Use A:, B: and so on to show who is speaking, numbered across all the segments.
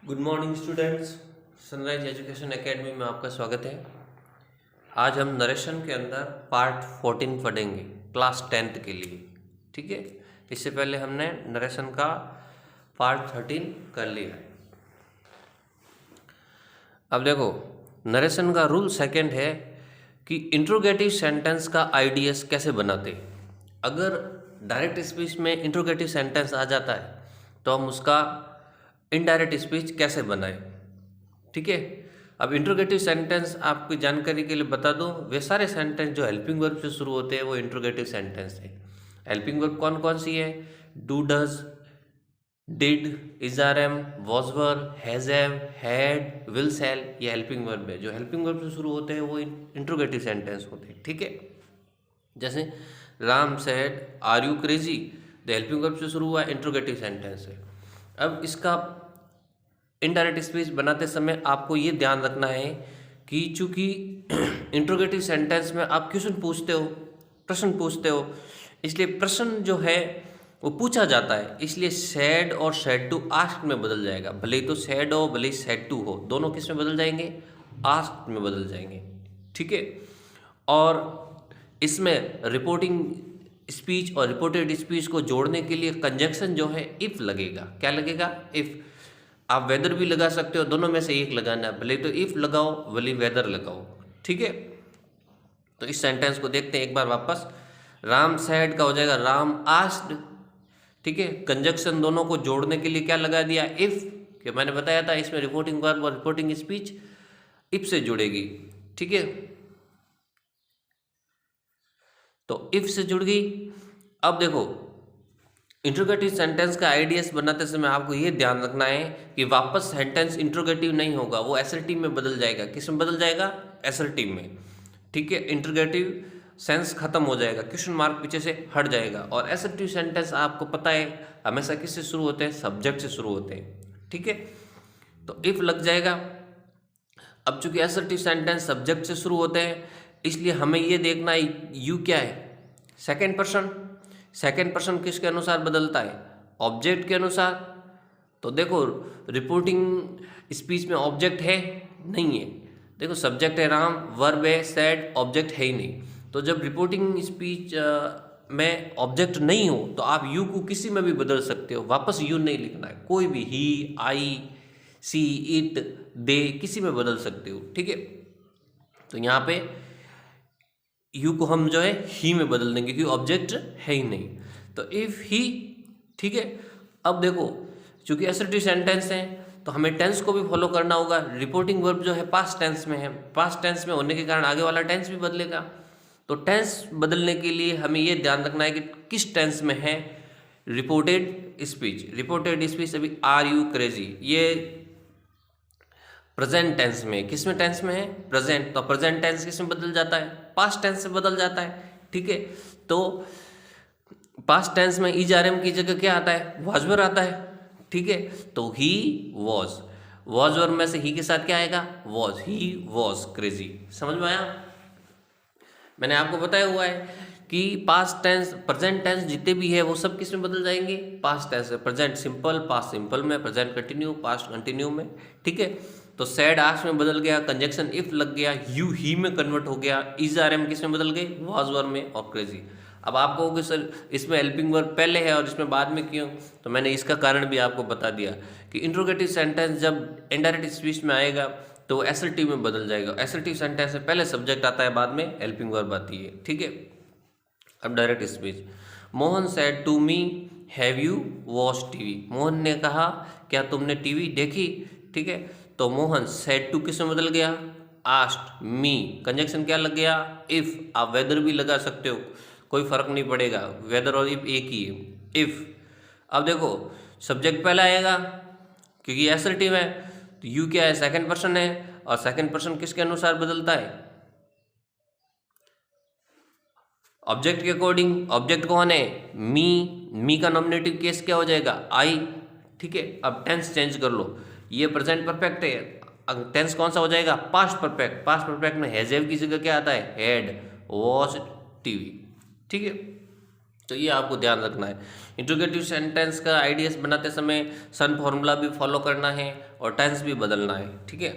A: Good morning students. Sunrise education academy में आपका स्वागत है। आज हम नरेशन के अंदर पार्ट 14 पढ़ेंगे क्लास 10th के लिए। ठीक है, इससे पहले हमने नरेशन का पार्ट 13 कर लिया है। अब देखो, नरेशन का रूल सेकंड है कि इंट्रोगेटिव सेंटेंस का आईडीएस कैसे बनाते। अगर डायरेक्ट स्पीच में इंट्रोगेटिव सेंटेंस आ जाता है तो हम उसका इनडायरेक्ट स्पीच कैसे बनाएं। ठीक है, अब इंट्रोगेटिव सेंटेंस आपकी जानकारी के लिए बता दूं, वे सारे सेंटेंस जो हेल्पिंग वर्ब से शुरू होते हैं वो इंट्रोगेटिव सेंटेंस है। हेल्पिंग वर्ब कौन कौन सी है? Do, does, did, is are am, was were, has have, had, will shall, ये हेल्पिंग वर्ब है। जो हेल्पिंग वर्ब से शुरू होते हैं वो इंट्रोगेटिव सेंटेंस होते हैं। ठीक है, जैसे Ram said are you crazy, the helping verb से शुरू हुआ इंट्रोगेटिव सेंटेंस है। अब इसका इनडायरेक्ट स्पीच बनाते समय आपको ये ध्यान रखना है कि चूंकि इंट्रोगेटिव सेंटेंस में आप क्वेश्चन पूछते हो, प्रश्न पूछते हो, इसलिए प्रश्न जो है वो पूछा जाता है, इसलिए सैड और सैड टू आस्क्ड में बदल जाएगा। भले ही तो सैड हो, भले ही सैड टू हो, दोनों किस में बदल जाएंगे? आस्क्ड में बदल जाएंगे। ठीक है, और इसमें रिपोर्टिंग स्पीच और रिपोर्टेड स्पीच को जोड़ने के लिए कंजंक्शन जो है इफ लगेगा। क्या लगेगा? इफ। आप वेदर भी लगा सकते हो, दोनों में से एक लगाना है, भले तो इफ लगाओ भले वेदर लगाओ। ठीक है, तो इस सेंटेंस को देखते हैं एक बार वापस। राम सैड का हो जाएगा राम आस्क्ड। ठीक है, कंजंक्शन दोनों को जोड़ने के लिए क्या लगा दिया? इफ। कि मैंने बताया था इसमें रिपोर्टिंग वर्ब और रिपोर्टिंग स्पीच इफ से जुड़ेगी। ठीक है, तो इफ से जुड़ गई। अब देखो, इंट्रोगेटिव सेंटेंस का आईडीएस बनाते समय आपको ये ध्यान रखना है कि वापस सेंटेंस इंट्रोगेटिव नहीं होगा, वो एसर्टिव में बदल जाएगा। किस में बदल जाएगा? एसर्टिव में। ठीक है, इंट्रोगेटिव सेंस खत्म हो जाएगा, क्वेश्चन मार्क पीछे से हट जाएगा। और एसर्टिव सेंटेंस आपको पता है हमेशा किससे शुरू होते हैं? सब्जेक्ट से शुरू होते हैं। ठीक है, तो इफ लग जाएगा। अब चूंकि एसर्टिव सेंटेंस सब्जेक्ट से शुरू होते हैं, इसलिए हमें ये देखना है यू क्या है? Second person. सेकेंड पर्सन किसके अनुसार बदलता है? ऑब्जेक्ट के अनुसार। तो देखो, रिपोर्टिंग स्पीच में ऑब्जेक्ट है नहीं है। देखो, सब्जेक्ट है राम, वर्ब है सैड, ऑब्जेक्ट है ही नहीं। तो जब रिपोर्टिंग स्पीच में ऑब्जेक्ट नहीं हो तो आप यू को किसी में भी बदल सकते हो, वापस यू नहीं लिखना है। कोई भी ही, आई, सी, इट, दे, किसी में बदल सकते हो। ठीक है, तो यहाँ पे यू को हम जो है ही में बदल देंगे क्योंकि ऑब्जेक्ट है ही नहीं। तो इफ ही। ठीक है, अब देखो, चूंकि असर्टिव सेंटेंस है तो हमें टेंस को भी फॉलो करना होगा। रिपोर्टिंग वर्ब जो है पास्ट टेंस में है, पास्ट टेंस में होने के कारण आगे वाला टेंस भी बदलेगा। तो टेंस बदलने के लिए हमें यह ध्यान रखना है कि किस टेंस में है रिपोर्टेड स्पीच। रिपोर्टेड स्पीच अभी आर यू क्रेजी, ये प्रेजेंट टेंस में। किस में टेंस में है? प्रेजेंट। तो प्रेजेंट टेंस किस में बदल जाता है? पास्ट टेंस से बदल जाता है। ठीक है, तो पास्ट टेंस में इज आर एम की जगह क्या आता है? वॉज वर आता है। ठीक है, तो ही वॉज, वॉज वर में से ही के साथ क्या आएगा? वॉज। He was crazy. समझ में आया? मैंने आपको बताया हुआ है कि पास्ट टेंस, प्रेजेंट टेंस जितने भी है वो सब किस में बदल जाएंगे? पास्ट टेंस में। प्रेजेंट सिंपल, पास्ट सिंपल में, प्रेजेंट कंटिन्यू, पास्ट कंटिन्यू में। ठीक है, तो सैड आस्क्ड में बदल गया, कंजंक्शन इफ लग गया, यू ही में कन्वर्ट हो गया, इज आर एम किस में बदल गई? वॉज वर में और क्रेजी। अब आप कहोगे सर इसमें हेल्पिंग वर्ब पहले है और इसमें बाद में क्यों? तो मैंने इसका कारण भी आपको बता दिया कि इंट्रोगेटिव सेंटेंस जब इनडायरेक्ट स्पीच में आएगा तो एसर्टिव में बदल जाएगा। एसर्टिव सेंटेंस में पहले सब्जेक्ट आता है, बाद में हेल्पिंग वर्ब आती है। ठीक है, अब direct speech. Mohan said to me have you watch TV. Mohan ने कहा क्या तुमने टीवी देखी? ठीक है, तो मोहन सेड टू किस में बदल गया? Asked me. कंजंक्शन क्या लग गया? इफ। आप वेदर भी लगा सकते हो, कोई फर्क नहीं पड़ेगा, वेदर और इफ एक ही है। इफ। अब देखो, सब्जेक्ट पहला आएगा क्योंकि एसर्टिव है, तो यू क्या है? सेकंड पर्सन है, और सेकंड पर्सन किसके अनुसार बदलता है? ऑब्जेक्ट के अकॉर्डिंग। ऑब्जेक्ट कौन है? मी। मी का नॉमिनेटिव केस क्या हो जाएगा? आई। ठीक है, अब टेंस चेंज कर लो। ये प्रेजेंट परफेक्ट है, टेंस कौन सा हो जाएगा? Past perfect. पास्ट परफेक्ट में हैज हैव की जगह क्या आता है? Had watch TV. ठीक है, तो ये आपको ध्यान रखना है। इंट्रोगेटिव सेंटेंस का आइडियस बनाते समय सन फॉर्मूला भी फॉलो करना है और टेंस भी बदलना है, ठीक है।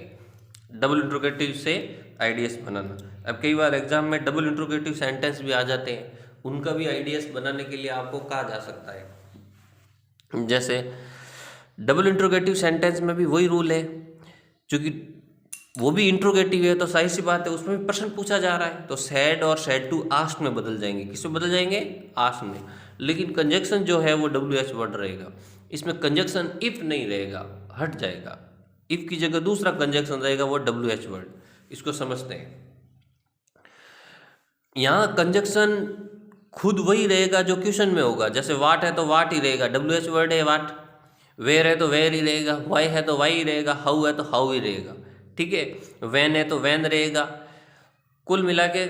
A: डबल इंट्रोगेटिव से आइडियस बनाना। अब कई बार एग्जाम में डबल इंट्रोगेटिव सेंटेंस भी आ जाते हैं, उनका भी आइडियस बनाने के लिए आपको कहा जा सकता है। जैसे डबल इंट्रोगेटिव सेंटेंस में भी वही रूल है, क्योंकि वो भी इंट्रोगेटिव है तो सही सी बात है, उसमें भी प्रश्न पूछा जा रहा है, तो सैड और सैड टू आस्क्ड में बदल जाएंगे। किसमें बदल जाएंगे? आस्क्ड में। लेकिन कंजक्शन जो है वो WH वर्ड रहेगा, इसमें कंजक्शन इफ नहीं रहेगा, हट जाएगा। इफ की जगह दूसरा कंजक्शन रहेगा, वो WH वर्ड। इसको समझते हैं। यहाँ कंजक्शन खुद वही रहेगा जो क्वेश्चन में होगा। जैसे वाट है तो वाट ही रहेगा, WH वर्ड है वाट। वेयर है तो वेयर ही रहेगा, वाई है तो वाई ही रहेगा, हाउ है तो हाउ ही रहेगा, ठीक है। वैन है तो वैन रहेगा। कुल मिला के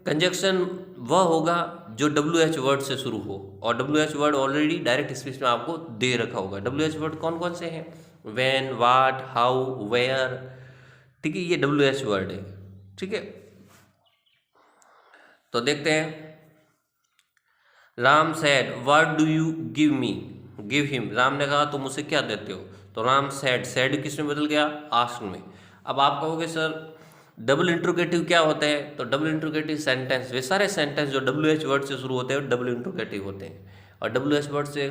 A: कंजक्शन वह होगा जो WH वर्ड से शुरू हो, और WH word already direct speech में आपको दे रखा होगा। WH वर्ड कौन कौन से हैं? वैन, वाट, हाउ, वेयर, ठीक है, ये WH वर्ड है, ठीक है। तो देखते हैं। Ram sad what do you give me, give him. Ram ने कहा तुम मुझे क्या देते हो, तो राम सैड, सैड किस में बदल गया? आस्क्ड में। अब आप कहोगे सर डबल इंट्रोगेटिव क्या होता है? तो डबल इंट्रोगेटिव सेंटेंस वे सारे सेंटेंस जो WH वर्ड से शुरू होते हैं डबल इंट्रोगेटिव होते हैं। और WH वर्ड से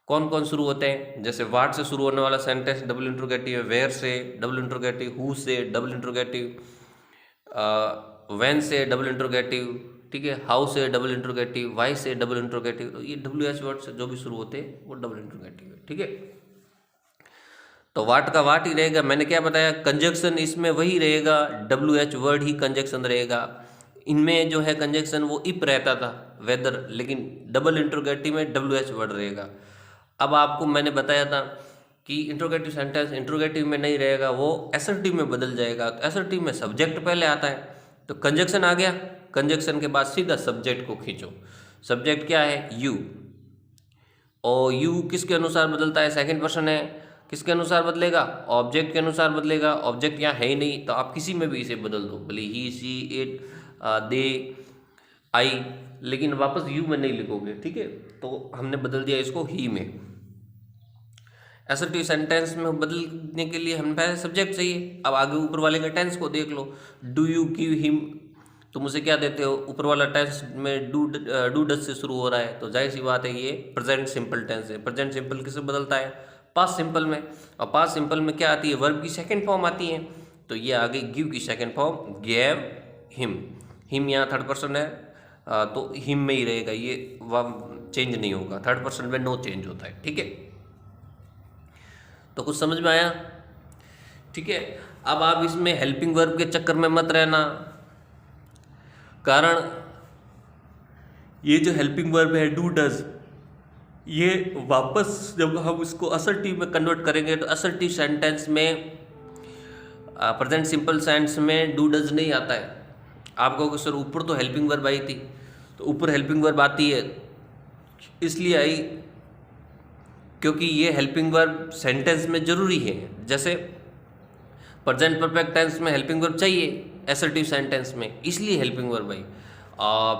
A: कौन कौन शुरू होते हैं? जैसे वाट से शुरू होने वाला सेंटेंस डबल इंट्रोगेटिव है, वेयर से डबल इंट्रोगेटिव, हु से डबल इंट्रोगेटिव, वैन से डबल इंट्रोगेटिव, ठीक है, हाउ से डबल इंट्रोगेटिव, वाई से डबल इंट्रोगेटिव। तो ये WH वर्ड से जो भी शुरू होते हैं वो डबल इंट्रोगेटिव है, ठीक है। तो वाट का वाट ही रहेगा। मैंने क्या बताया? कंजक्शन इसमें वही रहेगा, WH वर्ड ही कंजक्शन रहेगा। इनमें जो है कंजक्शन वो इफ रहता था, वेदर, लेकिन डबल इंट्रोगेटिव में WH वर्ड रहेगा। अब आपको मैंने बताया था कि इंट्रोगेटिव सेंटेंस इंट्रोगेटिव में नहीं रहेगा, वो असर्टिव में बदल जाएगा। तो असर्टिव में सब्जेक्ट पहले आता है, तो कंजक्शन आ गया, कंजक्शन के बाद सीधा सब्जेक्ट को खींचो। सब्जेक्ट क्या है? यू। और यू किसके अनुसार बदलता है? सेकंड पर्सन है, किसके अनुसार बदलेगा? ऑब्जेक्ट के अनुसार बदलेगा। ऑब्जेक्ट यहाँ है ही नहीं, तो आप किसी में भी इसे बदल दो, भले ही, शी, इट, दे, आई, लेकिन वापस यू में नहीं लिखोगे, ठीक है। तो हमने बदल दिया इसको ही में। असर्टिव सेंटेंस में बदलने के लिए हमें पहले सब्जेक्ट चाहिए। अब आगे ऊपर वाले का टेंस को देख लो। डू यू गिव हिम, तुम उसे क्या देते हो? ऊपर वाला टेंस में डू डज से शुरू हो रहा है, तो जाहिर सी बात है ये प्रेजेंट सिंपल टेंस है। प्रेजेंट सिंपल किससे बदलता है? पास्ट सिंपल में। और पास्ट सिंपल में क्या आती है? वर्ब की सेकंड फॉर्म आती है। तो ये आगे गिव की second form gave him. Him यहाँ थर्ड पर्सन है, तो हिम में ही रहेगा, ये वर्ब चेंज नहीं होगा। थर्ड पर्सन में नो चेंज होता है, ठीक है। तो कुछ समझ में आया? ठीक है। अब आप इसमें हेल्पिंग वर्ब के चक्कर में मत रहना, कारण ये जो हेल्पिंग वर्ब है डू डज, ये वापस जब हम इसको असर्टिव में कन्वर्ट करेंगे तो असर्टिव सेंटेंस में प्रेजेंट सिंपल सेंस में डू डज नहीं आता है। आप कहोगे सर ऊपर तो हेल्पिंग वर्ब आई थी, तो ऊपर हेल्पिंग वर्ब आती है इसलिए आई क्योंकि ये हेल्पिंग वर्ब सेंटेंस में ज़रूरी है। जैसे प्रेजेंट परफेक्ट टेंस में हेल्पिंग वर्ब चाहिए असर्टिव सेंटेंस में, इसलिए हेल्पिंग वर्ब आई।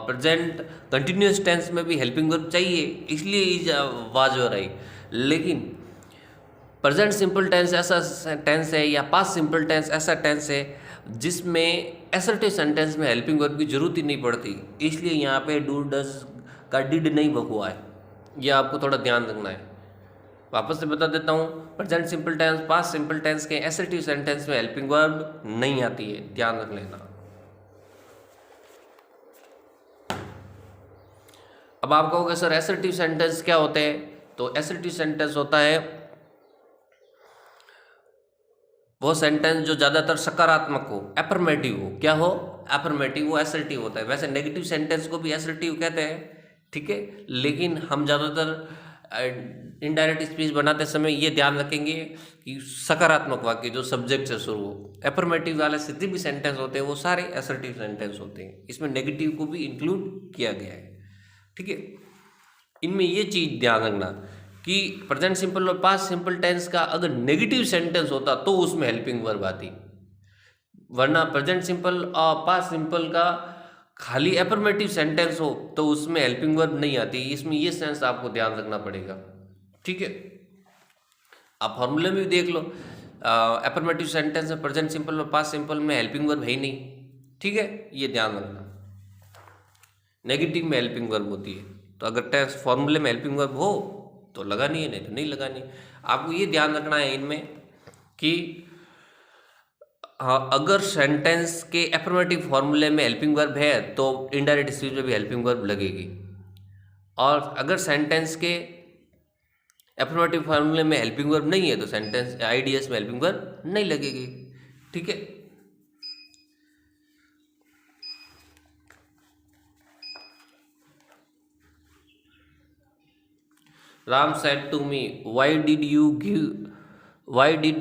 A: प्रेजेंट कंटिन्यूस टेंस में भी हेल्पिंग वर्ब चाहिए, इसलिए वाज और आई। लेकिन प्रेजेंट सिंपल टेंस ऐसा टेंस है या पास्ट सिंपल टेंस ऐसा टेंस है जिसमें असर्टिव सेंटेंस में हेल्पिंग वर्ब की जरूरत ही नहीं पड़ती, इसलिए यहाँ पे डू डज का डिड नहीं हुआ है। यह आपको थोड़ा ध्यान रखना है। वापस से बता देता हूँ, present simple tense, past simple tense के असर्टिव सेंटेंस में हेल्पिंग वर्ब नहीं आती है, ध्यान रख लेना। अब आप कहोगे सर असर्टिव सेंटेंस क्या होते हैं? तो असर्टिव सेंटेंस होता है वो सेंटेंस जो ज़्यादातर सकारात्मक हो, एफर्मेटिव हो। क्या हो? एफर्मेटिव, वो असर्टिव होता है। वैसे नेगेटिव सेंटेंस को भी असर्टिव कहते हैं, ठीक है, लेकिन हम ज़्यादातर इनडायरेक्ट स्पीच बनाते समय ये ध्यान रखेंगे कि सकारात्मक वाक्य जो सब्जेक्ट से शुरू हो। एफर्मेटिव वाले जितने भी सेंटेंस होते हैं वो सारे असर्टिव सेंटेंस होते हैं, इसमें नेगेटिव को भी इंक्लूड किया गया है, ठीक है। इनमें ये चीज़ ध्यान रखना कि प्रेजेंट सिंपल और पास्ट सिंपल टेंस का अगर नेगेटिव सेंटेंस होता तो उसमें हेल्पिंग वर्ब आती, वरना प्रेजेंट सिंपल और पास्ट सिंपल का खाली एफर्मेटिव सेंटेंस हो तो उसमें हेल्पिंग वर्ब नहीं आती, इसमें ये सेंस आपको ध्यान रखना पड़ेगा। ठीक है, आप फॉर्मूले में भी देख लो, एफर्मेटिव सेंटेंस में प्रेजेंट सिंपल और पास्ट सिंपल में हेल्पिंग वर्ब है ही नहीं। ठीक है, ये ध्यान रखना। नेगेटिव में हेल्पिंग वर्ब होती है, तो अगर टेंस फॉर्मूले में हेल्पिंग वर्ब हो तो लगानी है, नहीं तो नहीं लगानी। आपको ये ध्यान रखना है इनमें कि हाँ, अगर सेंटेंस के एफर्मेटिव फॉर्मूले में हेल्पिंग वर्ब है तो इनडायरेक्ट स्पीच में भी हेल्पिंग वर्ब लगेगी, और अगर सेंटेंस के एफर्मेटिव फॉर्मूले में हेल्पिंग वर्ब नहीं है तो सेंटेंस आईडीएस में हेल्पिंग वर्ब नहीं लगेगी। ठीक है, Ram said to me why did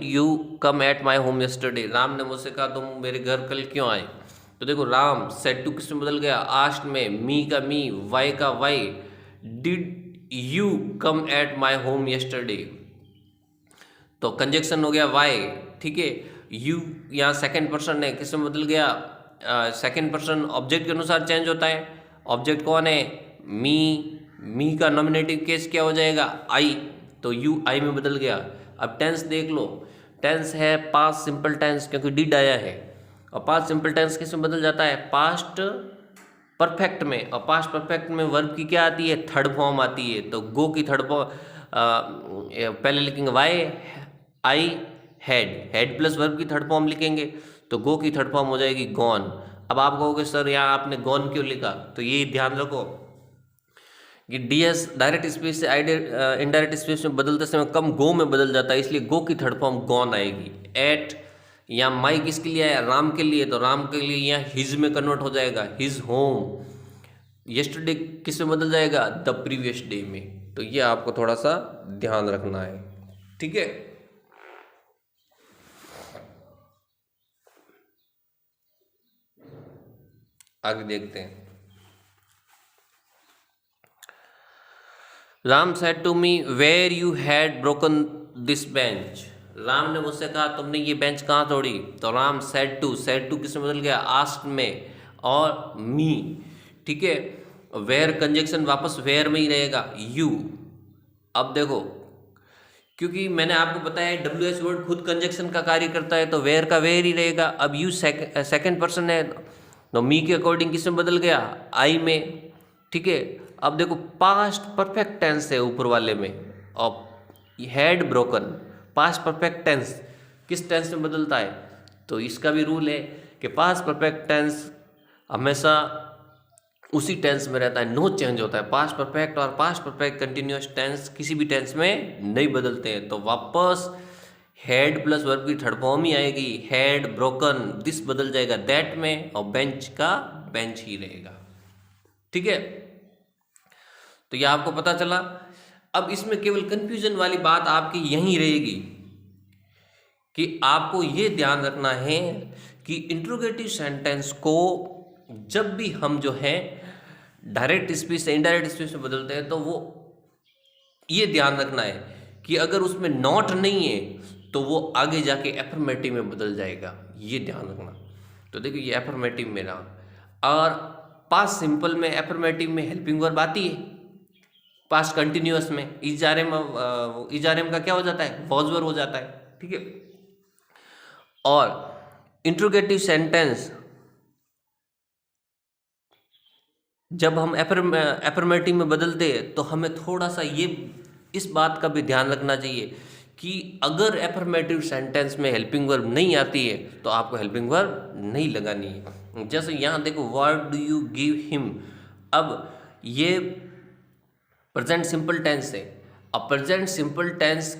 A: you come at my home yesterday. Ram ने मुझसे कहा तुम मेरे घर कल क्यों आए। तो देखो, राम सेड टू किस में बदल गया, आस्ट में, मी का मी, वाई का why, did you come at my home yesterday, तो कंजक्शन हो गया वाई। ठीक है, यू यहाँ सेकेंड पर्सन है, किस में बदल गया, सेकेंड पर्सन ऑब्जेक्ट के अनुसार चेंज होता है। ऑब्जेक्ट कौन है, मी का नॉमिनेटिव केस क्या हो जाएगा, आई, तो यू आई में बदल गया। अब टेंस देख लो, टेंस है पास्ट सिंपल टेंस क्योंकि डिड आया है, और पास्ट सिंपल टेंस किस में बदल जाता है, पास्ट परफेक्ट में, और पास्ट परफेक्ट में वर्ब की क्या आती है, थर्ड फॉर्म आती है। तो गो की थर्ड फॉर्म पहले लिखेंगे वाई आई हेड प्लस वर्ब की थर्ड फॉर्म लिखेंगे, तो गो की थर्ड फॉर्म हो जाएगी गॉन। अब आप कहोगे सर यहाँ आपने गॉन क्यों लिखा, तो ये ध्यान रखो कि डीएस डायरेक्ट स्पीच से इनडायरेक्ट स्पीच में बदलते समय कम गो में बदल जाता है, इसलिए गो की थर्ड फॉर्म गॉन आएगी। एट या माई किसके लिए आया, राम के लिए, तो राम के लिए यहाँ हिज में कन्वर्ट हो जाएगा, हिज होम। यस्टरडे किस में बदल जाएगा, द प्रीवियस डे में। तो ये आपको थोड़ा सा ध्यान रखना है। ठीक है, आगे देखते हैं। Ram said to me where you had broken this bench. Ram ने मुझसे कहा तुमने ये बेंच कहाँ तोड़ी, तो राम सेड टू किस में बदल गया, आस्क्ड में और मी। ठीक है, वेयर कंजक्शन वापस वेयर में ही रहेगा, यू। अब देखो, क्योंकि मैंने आपको बताया WH वर्ड खुद कंजक्शन का कार्य करता है, तो वेयर का वेयर ही रहेगा। अब यू सेकेंड पर्सन है, तो मी के अकॉर्डिंग किस में बदल गया, आई में। ठीक है, अब देखो पास्ट परफेक्ट टेंस है ऊपर वाले में, और had broken, past perfect tense किस टेंस में बदलता है, तो इसका भी रूल है कि पास्ट परफेक्ट टेंस हमेशा उसी टेंस में रहता है, नो चेंज होता है। पास्ट परफेक्ट और पास्ट परफेक्ट कंटिन्यूअस टेंस किसी भी टेंस में नहीं बदलते हैं, तो वापस हेड प्लस वर्ब की थर्ड फॉर्म ही आएगी, हैड ब्रोकन, दिस बदल जाएगा दैट में, और बेंच का बेंच ही रहेगा। ठीक है, तो ये आपको पता चला। अब इसमें केवल कंफ्यूजन वाली बात आपकी यहीं रहेगी कि आपको ये ध्यान रखना है कि इंट्रोगेटिव सेंटेंस को जब भी हम जो है डायरेक्ट स्पीच से इनडायरेक्ट स्पीच में बदलते हैं, तो वो ये ध्यान रखना है कि अगर उसमें नॉट नहीं है तो वो आगे जाके एफर्मेटिव में बदल जाएगा, ये ध्यान रखना। तो देखिए ये एफर्मेटिव में रहा, और पास्ट सिंपल में एफर्मेटिव में हेल्पिंग वर्ब आती है, पास्ट कंटिन्यूअस में इजारेम का क्या हो जाता है, वॉज वर्ब हो जाता है। ठीक है, और इंट्रोगेटिव सेंटेंस जब हम एफर्मेटिव में बदलते हैं तो हमें थोड़ा सा ये इस बात का भी ध्यान रखना चाहिए कि अगर एफर्मेटिव सेंटेंस में हेल्पिंग वर्ब नहीं आती है तो आपको हेल्पिंग वर्ब नहीं लगानी है। जैसे यहाँ देखो, what do you give him, अब ये प्रेजेंट सिंपल टेंस है। अब प्रेजेंट सिंपल टेंस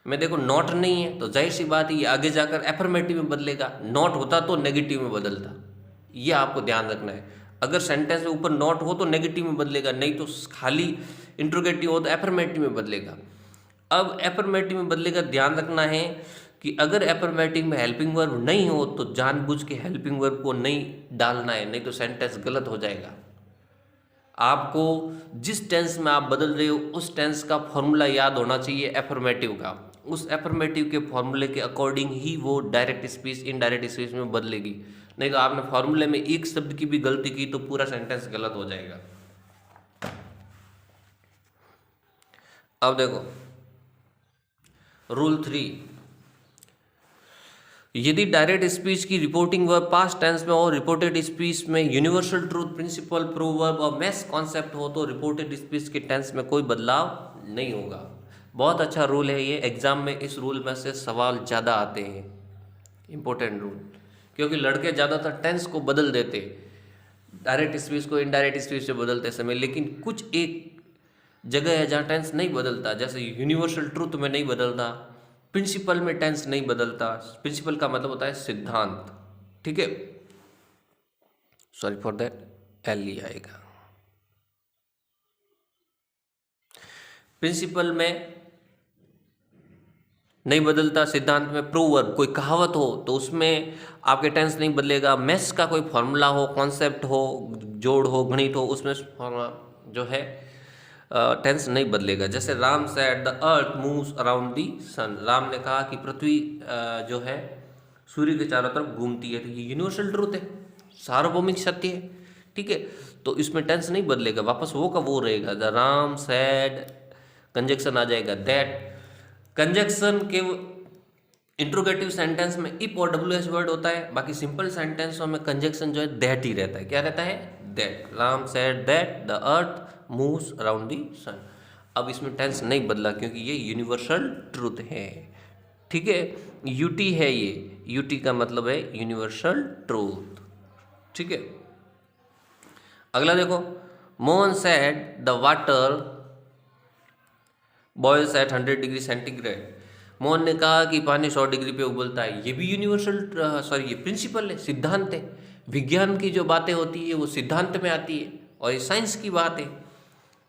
A: में देखो नॉट नहीं है, तो जाहिर सी बात है ये आगे जाकर एफर्मेटिव में बदलेगा, नॉट होता तो नेगेटिव में बदलता, ये आपको ध्यान रखना है। अगर सेंटेंस में ऊपर नॉट हो तो नेगेटिव में बदलेगा, नहीं तो खाली इंट्रोगेटिव हो तो एफर्मेटिव में बदलेगा। अब एफर्मेटिव में बदलेगा, ध्यान रखना है कि अगर एफर्मेटिव में हेल्पिंग वर्ब नहीं हो तो जानबूझ के हेल्पिंग वर्ब को नहीं डालना है, नहीं तो सेंटेंस गलत हो जाएगा। आपको जिस टेंस में आप बदल रहे हो उस टेंस का फॉर्मूला याद होना चाहिए एफर्मेटिव का, उस एफर्मेटिव के फॉर्मूले के अकॉर्डिंग ही वो डायरेक्ट स्पीच इनडायरेक्ट स्पीच में बदलेगी, नहीं तो आपने फॉर्मूले में एक शब्द की भी गलती की तो पूरा सेंटेंस गलत हो जाएगा। अब देखो रूल 3, यदि डायरेक्ट स्पीच की रिपोर्टिंग वर्ब पास्ट टेंस में और रिपोर्टेड स्पीच में यूनिवर्सल ट्रूथ प्रिंसिपल प्रोवर्ब और मैस कॉन्सेप्ट हो तो रिपोर्टेड स्पीच के टेंस में कोई बदलाव नहीं होगा। बहुत अच्छा रूल है ये, एग्जाम में इस रूल में से सवाल ज़्यादा आते हैं, इंपॉर्टेंट रूल, क्योंकि लड़के ज़्यादातर टेंस को बदल देते डायरेक्ट स्पीच को इनडायरेक्ट स्पीच से बदलते समय, लेकिन कुछ एक जगह है जहाँ टेंस नहीं बदलता, जैसे यूनिवर्सल ट्रूथ में नहीं बदलता, प्रिंसिपल में टेंस नहीं बदलता। प्रिंसिपल का मतलब होता है सिद्धांत, ठीक है, सॉरी फॉर दैट एल ही आएगा। प्रिंसिपल में नहीं बदलता, सिद्धांत में प्रोवर्ब कोई कहावत हो तो उसमें आपके टेंस नहीं बदलेगा, मैथ्स का कोई फॉर्मूला हो, कॉन्सेप्ट हो, जोड़ हो, गणित हो, उसमें जो है टेंस नहीं बदलेगा। जैसे Ram said the earth moves around the sun, Ram ने कहा कि पृथ्वी जो है सूर्य के चारों तरफ घूमती है, तो ये यूनिवर्सल ट्रूथ है, सार्वभौमिक सत्य है, ठीक है, तो इसमें टेंस नहीं बदलेगा, वापस वो का वो रहेगा। द राम सेड, कंजक्शन आ जाएगा दैट, कंजक्शन के इंट्रोगेटिव सेंटेंस में इफ और डब्ल्यू एस वर्ड होता है, बाकी सिंपल सेंटेंसों में कंजक्शन जो है दैट ही रहता है। क्या रहता है? That. Ram said that the earth moves around the sun. अब इसमें टेंस नहीं बदला क्योंकि ये यूनिवर्सल ट्रूथ है, ठीक है, यूटी है ये, यूटी का मतलब है यूनिवर्सल ट्रूथ, ठीक है। अगला देखो, Mohan said the water boils at 100 degree centigrade, Mohan ने कहा कि पानी 100 डिग्री पे उबलता है। ये भी यूनिवर्सल ये प्रिंसिपल है, सिद्धांत है। विज्ञान की जो बातें होती है वो सिद्धांत में आती है, और ये साइंस की बात है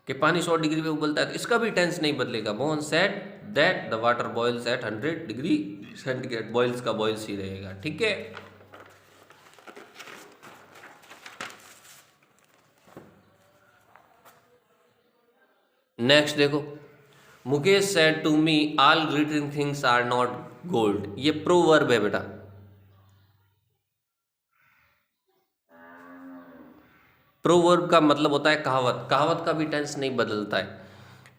A: कि पानी 100 डिग्री पे उबलता है, तो इसका भी टेंस नहीं बदलेगा। Mohan said that the water boils at 100 degree centigrade, boils का बॉयल्स ही रहेगा, ठीक है। नेक्स्ट देखो, Mukesh said to me all glittering things are not gold, ये प्रोवर्ब है बेटा। प्रोवर्ब का मतलब होता है कहावत, कहावत का भी टेंस नहीं बदलता है,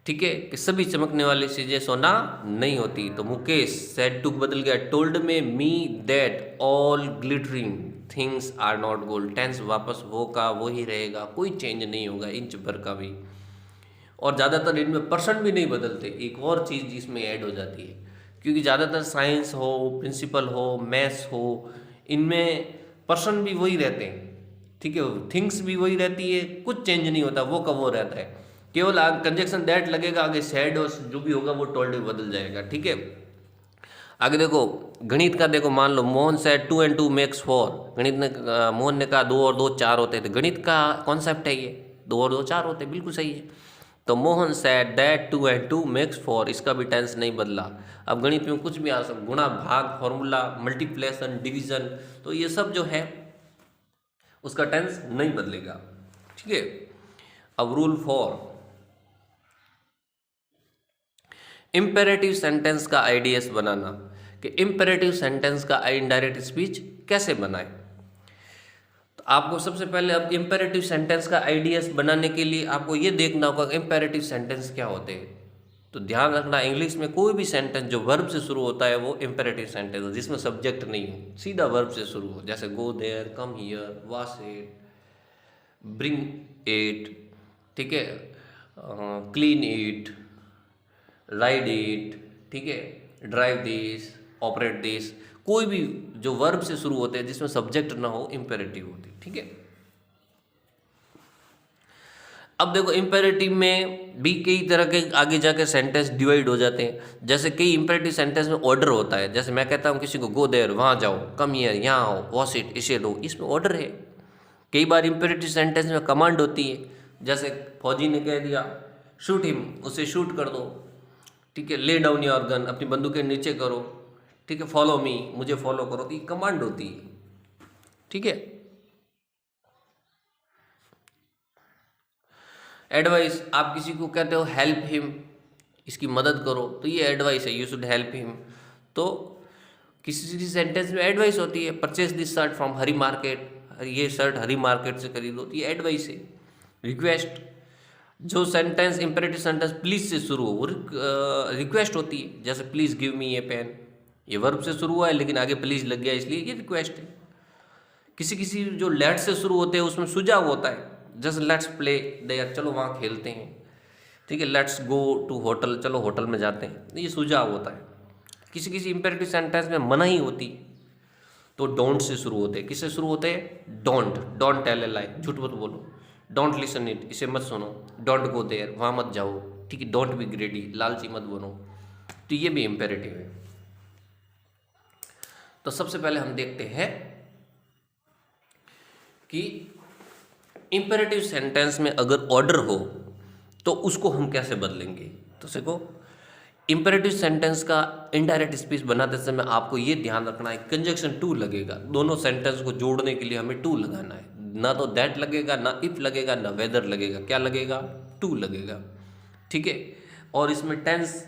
A: ठीक है, कि सभी चमकने वाली चीजें सोना नहीं होती। तो मुकेश सेड टू बदल गया टोल्ड में me that all glittering things are not gold, tense वापस वो का वो ही रहेगा, कोई चेंज नहीं होगा इंच भर का भी। और ज़्यादातर इनमें पर्सन भी नहीं बदलते, एक और चीज़ इसमें ऐड हो जाती है, क्योंकि ज़्यादातर साइंस हो, प्रिंसिपल हो, मैथ्स हो, इनमें पर्सन भी वही रहते हैं, ठीक है, थिंग्स भी वही रहती है, कुछ चेंज नहीं होता, वो का वो रहता है, केवल कंजक्शन दैट लगेगा, आगे सैड और जो भी होगा वो टोल्ड भी बदल जाएगा, ठीक है। आगे देखो, गणित का देखो, मान लो मोहन सेड 2 and 2 makes 4, गणित ने मोहन ने कहा 2 और 2 4 होते हैं, तो गणित का कॉन्सेप्ट है ये, 2 और 2 4 होते हैं, बिल्कुल सही है। तो Mohan said that 2 and 2 makes 4, इसका भी टेंस नहीं बदला। अब गणित में कुछ भी आ सकता, गुणा, भाग, फॉर्मूला, मल्टीप्लिकेशन, डिवीजन, तो ये सब जो है उसका टेंस नहीं बदलेगा, ठीक है। अब रूल 4, इंपेरेटिव सेंटेंस का आईडीएस बनाना, कि इंपेरेटिव सेंटेंस का इनडायरेक्ट स्पीच कैसे बनाए। तो आपको सबसे पहले अब इंपेरेटिव सेंटेंस का आईडीएस बनाने के लिए आपको ये देखना होगा इंपेरेटिव सेंटेंस क्या होते हैं। तो ध्यान रखना, इंग्लिश में कोई भी सेंटेंस जो वर्ब से शुरू होता है वो इंपेरेटिव सेंटेंस है, जिसमें सब्जेक्ट नहीं हो, सीधा वर्ब से शुरू हो, जैसे go there, come here, wash it, bring it, ठीक है, क्लीन इट, राइड इट, ठीक है, ड्राइव दिस, ऑपरेट दिस, कोई भी जो वर्ब से शुरू होते हैं जिसमें सब्जेक्ट ना हो, इंपेरेटिव होती, ठीक है। अब देखो, इंपेरेटिव में भी कई तरह के आगे जाके सेंटेंस डिवाइड हो जाते हैं। जैसे कई इंपेरेटिव सेंटेंस में ऑर्डर होता है, जैसे मैं कहता हूँ किसी को गो देयर, वहाँ जाओ, कम हियर, यहाँ आओ, वॉश इट, इसे लो, इसमें ऑर्डर है। कई बार इंपेरेटिव सेंटेंस में कमांड होती है, जैसे फौजी ने कह दिया शूट हिम, उसे शूट कर दो, ठीक है, ले डाउन योर गन, अपनी बंदूकें नीचे करो, ठीक है, फॉलो मी, मुझे फॉलो करो, तो ये कमांड होती है, ठीक है। एडवाइस, आप किसी को कहते हो हेल्प हिम, इसकी मदद करो, तो ये एडवाइस है, यू शुड हेल्प हिम। तो किसी सेंटेंस में एडवाइस होती है, purchase this shirt from Hari market, ये शर्ट हरी मार्केट से खरीदो, ये एडवाइस है। रिक्वेस्ट, जो सेंटेंस इंपेरेटिव सेंटेंस प्लीज से शुरू हो वो रिक्वेस्ट होती है, जैसे please give me a pen, ये वर्ब से शुरू हुआ है लेकिन आगे प्लीज लग गया इसलिए ये रिक्वेस्ट है। किसी जो लेट से शुरू होते हैं उसमें सुझाव होता है, जैसे लेट्स प्ले देयर, चलो वहाँ खेलते हैं, ठीक है। लेट्स गो टू होटल, चलो होटल में जाते हैं, ये सुझाव होता है। किसी इंपेरेटिव सेंटेंस में मनाही होती तो डोंट से शुरू होते हैं। किससे शुरू होते हैं? डोंट टेल ए लाई, झूठ मत बोलो। डोंट लिसन इट, इसे मत सुनो। डोंट गो देयर, वहाँ मत जाओ, ठीक है। डोंट बी ग्रेडी, लालची मत बनो, तो ये भी इंपेरेटिव है। तो सबसे पहले हम देखते हैं कि इंपेरेटिव सेंटेंस में अगर ऑर्डर हो तो उसको हम कैसे बदलेंगे। तो देखो, इंपेरेटिव सेंटेंस का इनडायरेक्ट स्पीच बनाते समय आपको ये ध्यान रखना है, कंजक्शन टू लगेगा। दोनों सेंटेंस को जोड़ने के लिए हमें टू लगाना है। ना तो दैट लगेगा, ना इफ लगेगा, ना वेदर लगेगा। क्या लगेगा? टू लगेगा, ठीक है। और इसमें टेंस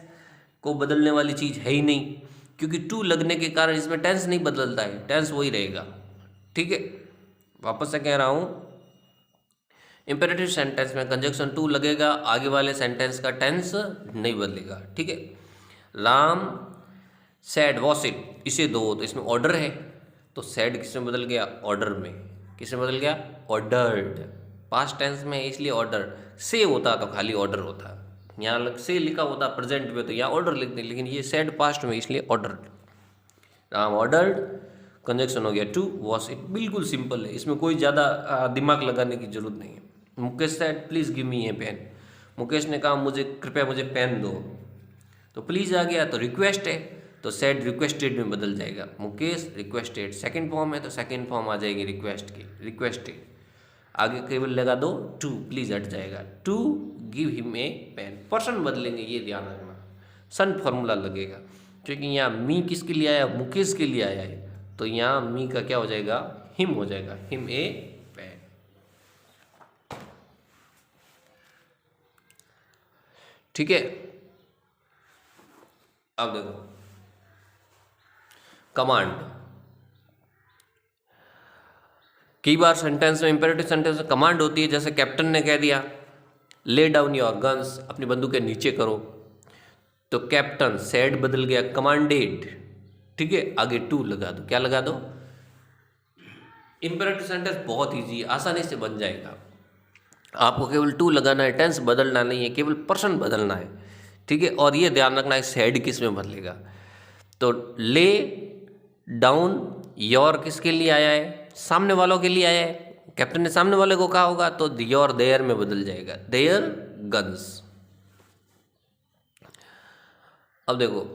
A: को बदलने वाली चीज़ है ही नहीं, क्योंकि टू लगने के कारण इसमें टेंस नहीं बदलता है, टेंस वही रहेगा, ठीक है। वापस से कह रहा हूँ, इंपेरेटिव सेंटेंस में कंजक्शन टू लगेगा, आगे वाले सेंटेंस का टेंस नहीं बदलेगा, ठीक है। राम सैड वॉस इट, इसे दो, तो इसमें ऑर्डर है, तो सैड किस में बदल गया? ऑर्डर में। किस में बदल गया? ऑर्डर्ड। पास्ट टेंस में इसलिए ऑर्डर, से होता तो खाली ऑर्डर होता, यहाँ से लिखा होता प्रेजेंट में तो यहाँ ऑर्डर लिखते, लेकिन ये सैड पास्ट में इसलिए ऑर्डर्ड। राम ऑर्डर्ड, कंजक्शन हो गया टू, वॉस इट। बिल्कुल सिंपल है, इसमें कोई ज़्यादा दिमाग लगाने की जरूरत नहीं है। Mukesh said please give me a pen, Mukesh ने कहा कृपया मुझे पेन दो, तो प्लीज़ आ गया, तो रिक्वेस्ट है तो सेड रिक्वेस्टेड में बदल जाएगा। मुकेश रिक्वेस्टेड, सेकंड फॉर्म है तो सेकंड फॉर्म आ जाएगी रिक्वेस्ट की, रिक्वेस्टेड। आगे केवल लगा दो टू, प्लीज़ हट जाएगा, to give him a pen. Person बदलेंगे, ये ध्यान रखना। सन फॉर्मूला लगेगा, क्योंकि यहाँ मी किसके लिए आया? मुकेश के लिए आया है, तो यहाँ मी का क्या हो जाएगा? हिम हो जाएगा, हिम ए पेन, ठीक है। अब देखो कमांड, कई बार सेंटेंस में, इंपेरेटिव सेंटेंस में कमांड होती है, जैसे कैप्टन ने कह दिया ले डाउन योर गन्स, अपनी बंदूकें नीचे करो, तो कैप्टन सेड बदल गया कमांडेड, ठीक है। आगे टू लगा दो, क्या लगा दो? इंपेरेटिव सेंटेंस बहुत इजी है, आसानी से बन जाएगा। आपको केवल टू लगाना है, टेंस बदलना नहीं है, केवल पर्सन बदलना है, ठीक है। और ये ध्यान रखना है सेड किस में बदलेगा, तो ले डाउन योर किसके लिए आया है? सामने वालों के लिए आया है, कैप्टन ने सामने वाले को कहा होगा, तो योर देयर में बदल जाएगा, देयर गन्स। अब देखो,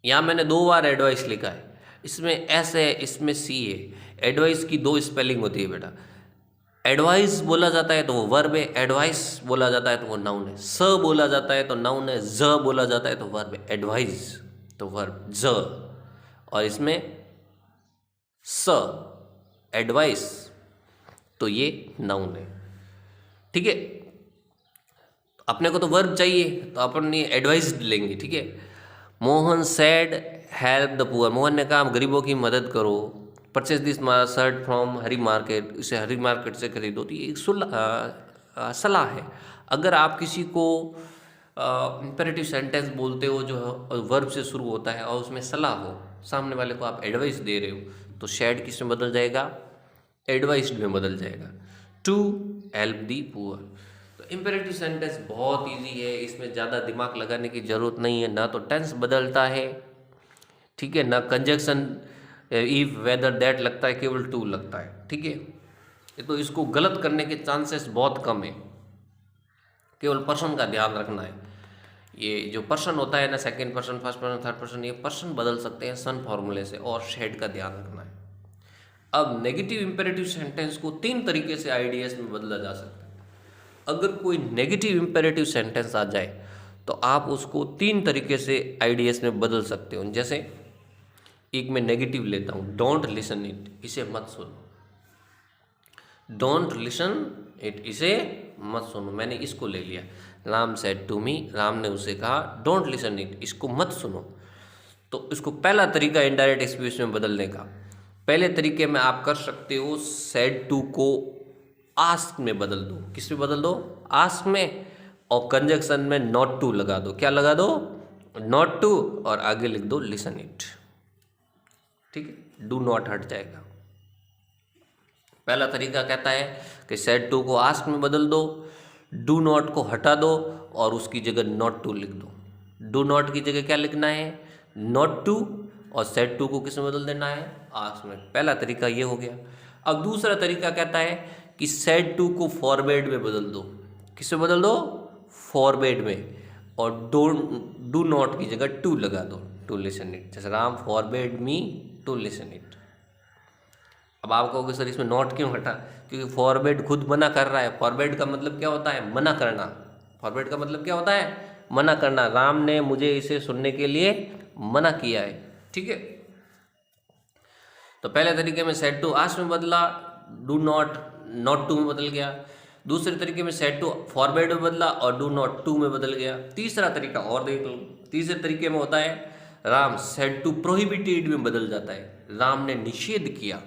A: यहाँ मैंने 2 बार एडवाइस लिखा है, इसमें एस है, इसमें सी है। एडवाइस की 2 स्पेलिंग होती है बेटा, एडवाइस बोला जाता है तो वो वर्ब है, एडवाइस बोला जाता है तो वो नाउन है, स बोला जाता है तो नाउन है, ज बोला जाता है तो वर्ब है। एडवाइस तो वर्ब ज, और इसमें स एडवाइस तो ये नाउन है, ठीक है। अपने को तो वर्ब चाहिए तो अपन ये एडवाइस लेंगे, ठीक है। Mohan sad help the poor, Mohan ने कहा गरीबों की मदद करो। Purchase this shirt from Hari market, इसे हरी मार्केट से खरीदो, तो ये एक सलाह है। अगर आप किसी को इंपेरेटिव सेंटेंस बोलते हो जो वर्ब से शुरू होता है और उसमें सलाह हो, सामने वाले को आप एडवाइस दे रहे हो, तो शैड किस में बदल जाएगा? एडवाइस्ड में बदल जाएगा, टू हेल्प दी पुअर। तो इंपेरेटिव सेंटेंस बहुत इजी है, इसमें ज़्यादा दिमाग लगाने की ज़रूरत नहीं है, ना तो टेंस बदलता है, ठीक है, ना कंजक्शन इफ वेदर दैट लगता है, केवल टू लगता है, ठीक है। तो इसको गलत करने के चांसेस बहुत कम है, केवल पर्सन का ध्यान रखना है। ये जो पर्सन होता है ना, second person, first person, third person, ये पर्सन बदल सकते हैं सन फॉर्मूले से, और शेड का ध्यान रखना है। अब नेगेटिव इंपेरेटिव सेंटेंस को 3 तरीके से आईडीएस में बदला जा सकता है। अगर कोई नेगेटिव इंपेरेटिव सेंटेंस आ जाए तो आप उसको 3 तरीके से आईडीएस में बदल सकते हो। जैसे एक मैं नेगेटिव लेता हूँ, डोंट लिसन इट, इसे मत सुनो। डोंट लिसन इट, इसे मत सुनो, मैंने इसको ले लिया। Ram said to me, Ram ने उसे कहा डोंट लिसन इट, इसको मत सुनो। तो इसको पहला तरीका इनडायरेक्ट स्पीच में बदलने का, पहले तरीके में आप कर सकते हो सेड टू को आस्क में बदल दो। किस में बदल दो? आस्क में, और कंजक्शन में नॉट टू लगा दो। क्या लगा दो? नॉट टू, और आगे लिख दो लिसन इट। ठीक है, डू नॉट हट जाएगा। पहला तरीका कहता है कि सेड टू को आस्क में बदल दो, डू नॉट को हटा दो और उसकी जगह नॉट टू लिख दो। डू नॉट की जगह क्या लिखना है? नॉट टू, और सेड टू को किस में बदल देना है? आस्क में। पहला तरीका ये हो गया। अब दूसरा तरीका कहता है कि सेड टू को फॉरवर्ड में बदल दो। किस में बदल दो? फॉरवर्ड में, और डू नॉट की जगह टू लगा दो, टू लिसन इट। जैसे Ram forward me to listen it. अब आप कहोगे सर इसमें नॉट क्यों हटा? क्योंकि फॉरवर्ड खुद मना कर रहा है। फॉरवर्ड का मतलब क्या होता है? मना करना। फॉरवर्ड का मतलब क्या होता है? मना करना। राम ने मुझे इसे सुनने के लिए मना किया है। ठीक है, तो पहले तरीके में सेड टू आस्क में बदला, डू नॉट नॉट टू में बदल गया। दूसरे तरीके में सेड टू फॉरवर्ड में बदला और डू नॉट टू में बदल गया। तीसरा तरीका और देख लो। तीसरे तरीके में होता है राम सेड टू प्रोहिबिटेड में बदल जाता है। राम ने निषेध किया।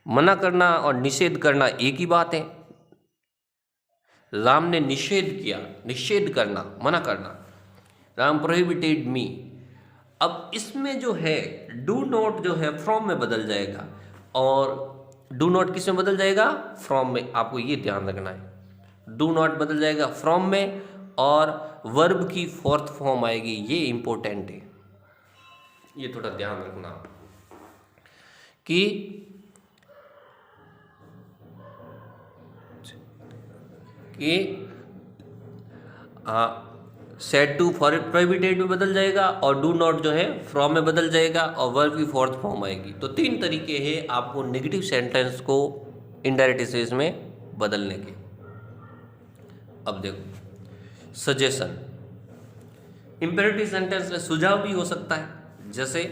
A: मना करना और निषेध करना एक ही बात है। राम ने निषेध किया, निषेध करना, मना करना। राम प्रोहिबिटेड मी। अब इसमें जो है डू नॉट जो है फ्रॉम में बदल जाएगा, और डू नॉट किस में बदल जाएगा? फ्रॉम में। आपको ये ध्यान रखना है, डू नॉट बदल जाएगा फ्रॉम में, और वर्ब की फोर्थ फॉर्म आएगी। ये इंपॉर्टेंट है, ये थोड़ा ध्यान रखना कि सेड टू फॉर प्रोहिबिटेड में बदल जाएगा, और डू नॉट जो है फ्रॉम में बदल जाएगा, और वर्ब की फोर्थ फॉर्म आएगी। तो तीन तरीके हैं आपको नेगेटिव सेंटेंस को इनडायरेक्ट स्पीच में बदलने के। अब देखो सजेशन। इंपेरेटिव सेंटेंस में सुझाव भी हो सकता है। जैसे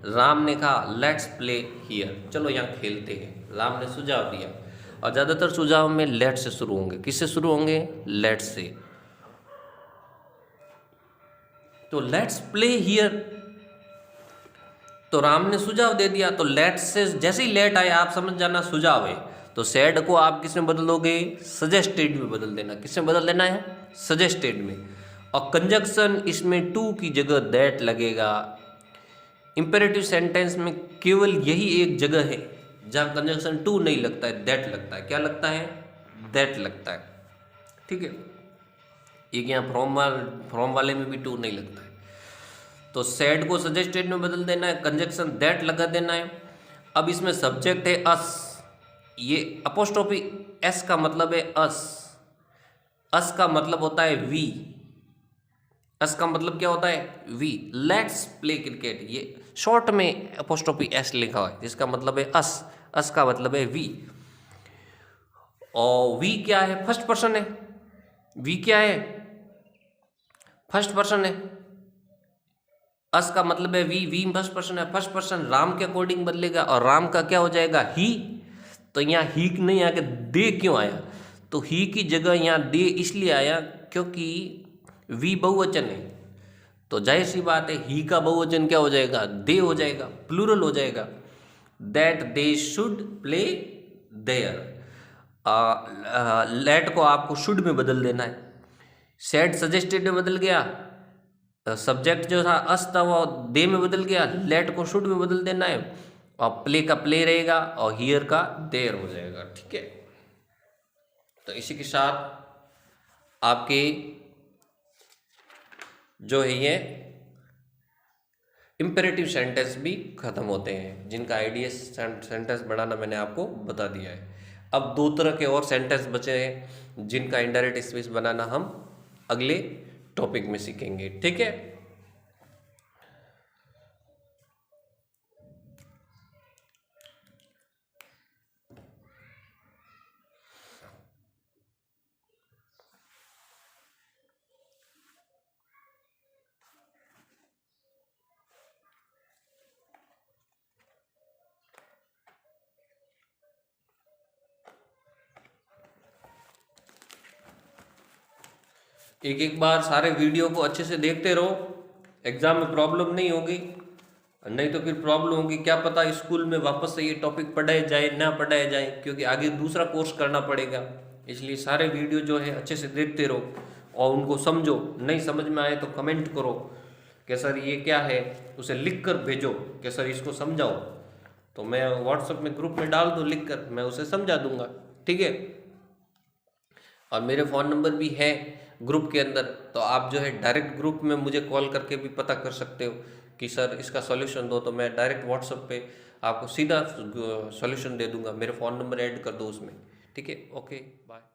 A: राम ने कहा लेट्स प्ले हियर, चलो यहाँ खेलते हैं। राम ने सुझाव दिया, और ज़्यादातर सुझाव में लेट से शुरू होंगे। किससे शुरू होंगे? लेट से। तो लेट्स प्ले हियर, तो राम ने सुझाव दे दिया, तो लेट से जैसे ही लेट आया आप समझ जाना सुझाव है। तो सैड को आप किस में बदल दोगे? सजेस्टेड में बदल देना। किस में बदल देना है? सजेस्टेड में। और कंजक्शन इसमें टू की जगह दैट लगेगा। इंपेरेटिव सेंटेंस में केवल यही एक जगह है जहाँ कंजक्शन टू नहीं लगता है, दैट लगता है। क्या लगता है? दैट लगता है। ठीक है, एक यहाँ फ्रॉम वाले में भी टू नहीं लगता है। तो सैड को सजेस्टेड में बदल देना है, कंजक्शन दैट लगा देना है। अब इसमें सब्जेक्ट है अस, ये अपोस्ट्रोफी एस का मतलब है अस। अस का मतलब होता है वी। अस का मतलब क्या होता है? वी। लेट्स प्ले क्रिकेट, ये शॉर्ट में अपोस्ट्रोफी एस लिखा हुआ है, जिसका मतलब है अस। अस का मतलब है वी। और वी क्या है? फर्स्ट पर्सन है। वी क्या है? फर्स्ट पर्सन है। अस का मतलब है वी, वी फर्स्ट पर्सन है। फर्स्ट पर्सन राम के अकॉर्डिंग बदलेगा, और राम का क्या हो जाएगा? ही। तो यहाँ ही नहीं आके दे क्यों आया? तो ही की जगह यहाँ दे इसलिए आया क्योंकि वी बहुवचन है। तो जाहिर सी बात है ही का बहुवचन क्या हो जाएगा? दे हो जाएगा, प्लूरल हो जाएगा। That they should play there. Let को आपको शुड में बदल देना है। सेड सजेस्टेड में बदल गया, सब्जेक्ट जो था अस था वो दे में बदल गया। लेट को शुड में बदल देना है, और प्ले का प्ले रहेगा, और हियर का देयर हो जाएगा। ठीक है, तो इसी के साथ आपके जो है ये इंपेरेटिव सेंटेंस भी खत्म होते हैं, जिनका आइडियस सेंटेंस बनाना मैंने आपको बता दिया है। अब दो तरह के और सेंटेंस बचे हैं जिनका इनडायरेक्ट स्पीच बनाना हम अगले टॉपिक में सीखेंगे। ठीक है, एक एक बार सारे वीडियो को अच्छे से देखते रहो, एग्जाम में प्रॉब्लम नहीं होगी। नहीं तो फिर प्रॉब्लम होगी, क्या पता स्कूल में वापस से ये टॉपिक पढ़ाए जाए ना पढ़ाए जाए, क्योंकि आगे दूसरा कोर्स करना पड़ेगा। इसलिए सारे वीडियो जो है अच्छे से देखते रहो और उनको समझो। नहीं समझ में आए तो कमेंट करो कि सर ये क्या है, उसे लिख कर भेजो कि सर इसको समझाओ, तो मैं व्हाट्सएप में ग्रुप में डाल दूँ लिख कर, मैं उसे समझा दूंगा। ठीक है। और मेरे फ़ोन नंबर भी है ग्रुप के अंदर, तो आप जो है डायरेक्ट ग्रुप में मुझे कॉल करके भी पता कर सकते हो कि सर इसका सॉल्यूशन दो, तो मैं डायरेक्ट व्हाट्सएप पे आपको सीधा सॉल्यूशन दे दूंगा। मेरे फ़ोन नंबर ऐड कर दो उसमें। ठीक है, ओके, बाय।